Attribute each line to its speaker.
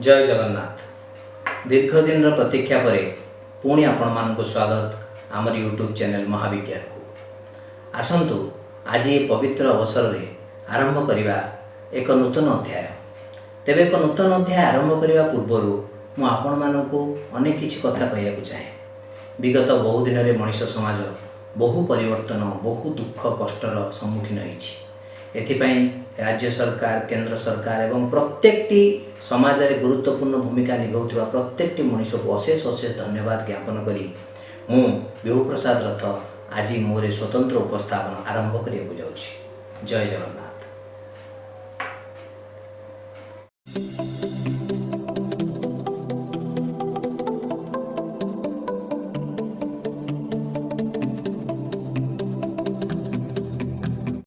Speaker 1: जय जगन्नाथ। दीर्घ दिन प्रतीक्षा पर पुणी आपण को स्वागत आमर यूट्यूब चैनल महाविज्ञान को। आसतु आज ये पवित्र अवसर रे आरंभ करिबा एक नूतन अध्याय। तेबे एक नूतन अध्याय आरंभ करिबा पूर्व मु आपण मानकु अनेक किछि कथा कहया चाहे। विगत बहु दिन रे मनुष्य समाज बहु परिवर्तन बहु दुख कष्टर सम्मुखीन होइछि। एथिपाई राज्य सरकार केंद्र सरकार एवं प्रत्येकटी समाज रे गुरुत्वपूर्ण भूमिका निभाउथिबा प्रत्येकटी मनुष्य को अशेष अशेष धन्यवाद ज्ञापन करी मु विभु प्रसाद रथ आज मोरे स्वतंत्र उपस्थापन आरंभ करिया जाउछि। जय जगन्नाथ।